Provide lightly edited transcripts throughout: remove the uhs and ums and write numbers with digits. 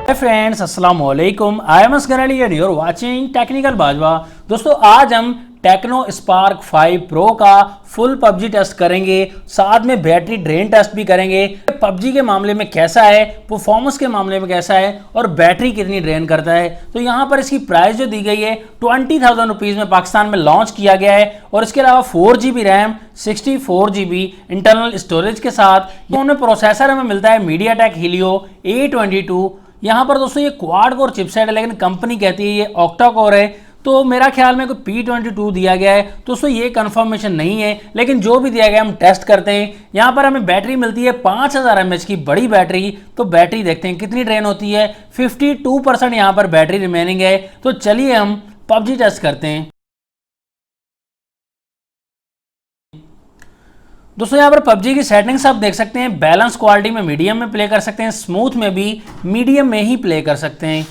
Friends अस्सलाम वालेकुम, I am Asgar Ali and you are watching technical Bajwa. दोस्तों आज हम टेक्नो स्पार्क 5 प्रो का फुल पबजी टेस्ट करेंगे, साथ में बैटरी ड्रेन टेस्ट भी करेंगे। पबजी के मामले में कैसा है, परफॉर्मेंस के मामले में कैसा है और बैटरी कितनी ड्रेन करता है। तो यहाँ पर इसकी प्राइस जो दी गई है 20,000 रुपीज़ में पाकिस्तान में लॉन्च किया गया है और इसके अलावा 4GB RAM 64GB internal storage के साथ उनमें प्रोसेसर हमें मिलता है मीडियाटेक हीलियो A22। यहाँ पर दोस्तों ये क्वाड कोर चिपसेट है, लेकिन कंपनी कहती है ये ऑक्टा कोर है, तो मेरा ख्याल में कोई P22 दिया गया है। दोस्तों ये कंफर्मेशन नहीं है, लेकिन जो भी दिया गया हम टेस्ट करते हैं। यहाँ पर हमें बैटरी मिलती है 5000 mAh की बड़ी बैटरी। तो बैटरी देखते हैं कितनी ड्रेन होती है। 52% यहाँ पर बैटरी रिमेनिंग है। तो चलिए हम पबजी टेस्ट करते हैं। दोस्तों यहाँ पर पबजी की सेटिंग्स आप देख सकते हैं। बैलेंस क्वालिटी में मीडियम में प्ले कर सकते हैं, स्मूथ में भी मीडियम में ही प्ले कर सकते हैं।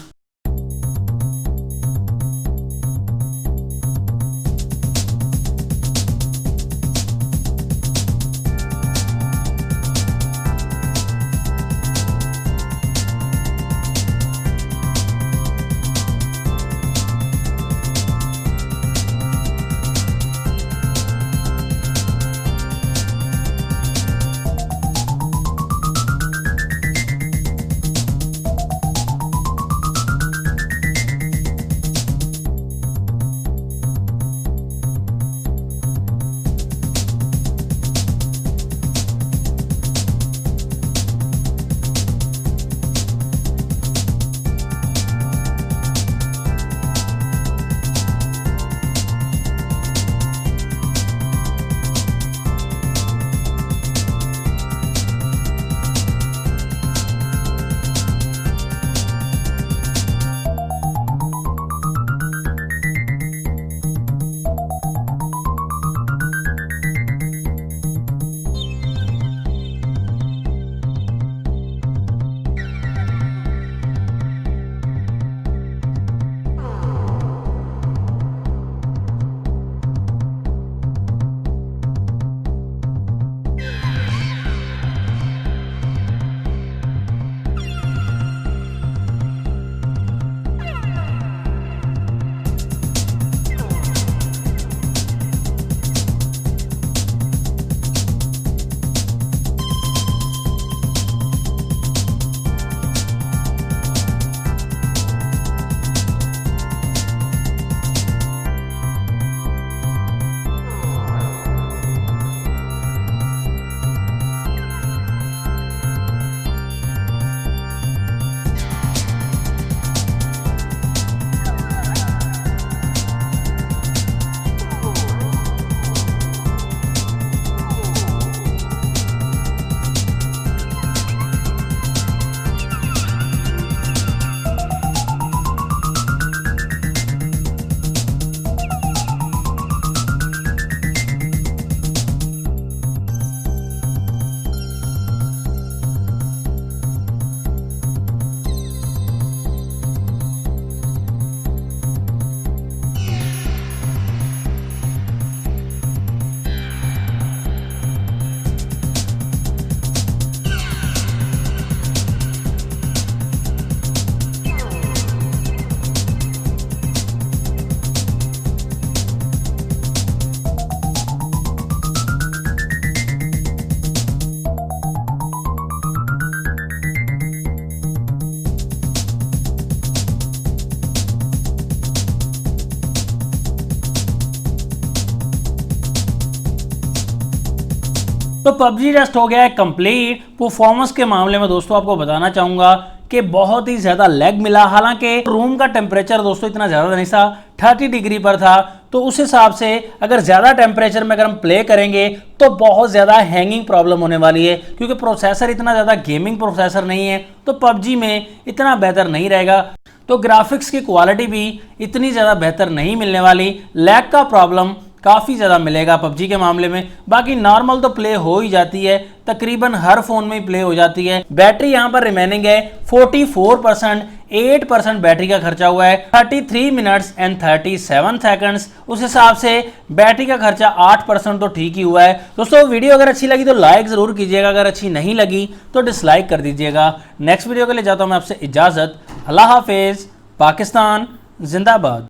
तो पबजी टेस्ट हो गया है कंप्लीट। परफॉर्मेंस के मामले में दोस्तों आपको बताना चाहूंगा कि बहुत ही ज़्यादा लैग मिला। हालांकि रूम का टेम्परेचर दोस्तों इतना ज़्यादा नहीं था, 30 डिग्री पर था। तो उस हिसाब से अगर ज़्यादा टेम्परेचर में अगर हम प्ले करेंगे तो बहुत ज़्यादा हैंगिंग प्रॉब्लम होने वाली है, क्योंकि प्रोसेसर इतना ज़्यादा गेमिंग प्रोसेसर नहीं है, तो पबजी में इतना बेहतर नहीं रहेगा। तो ग्राफिक्स की क्वालिटी भी इतनी ज़्यादा बेहतर नहीं मिलने वाली। लैग का प्रॉब्लम काफ़ी ज़्यादा मिलेगा पबजी के मामले में। बाकी नॉर्मल तो प्ले हो ही जाती है, तकरीबन हर फ़ोन में ही प्ले हो जाती है। बैटरी यहाँ पर रिमेनिंग है 44%, 8% बैटरी का खर्चा हुआ है, 33 मिनट्स एंड 37 सेकंड्स। उस हिसाब से बैटरी का खर्चा 8% तो ठीक ही हुआ है। दोस्तों वीडियो अगर अच्छी लगी तो लाइक ज़रूर कीजिएगा, अगर अच्छी नहीं लगी तो डिसलाइक कर दीजिएगा। नेक्स्ट वीडियो के लिए जाता हूँ मैं आपसे इजाज़त। अल्लाह हाफिज़। पाकिस्तान जिंदाबाद।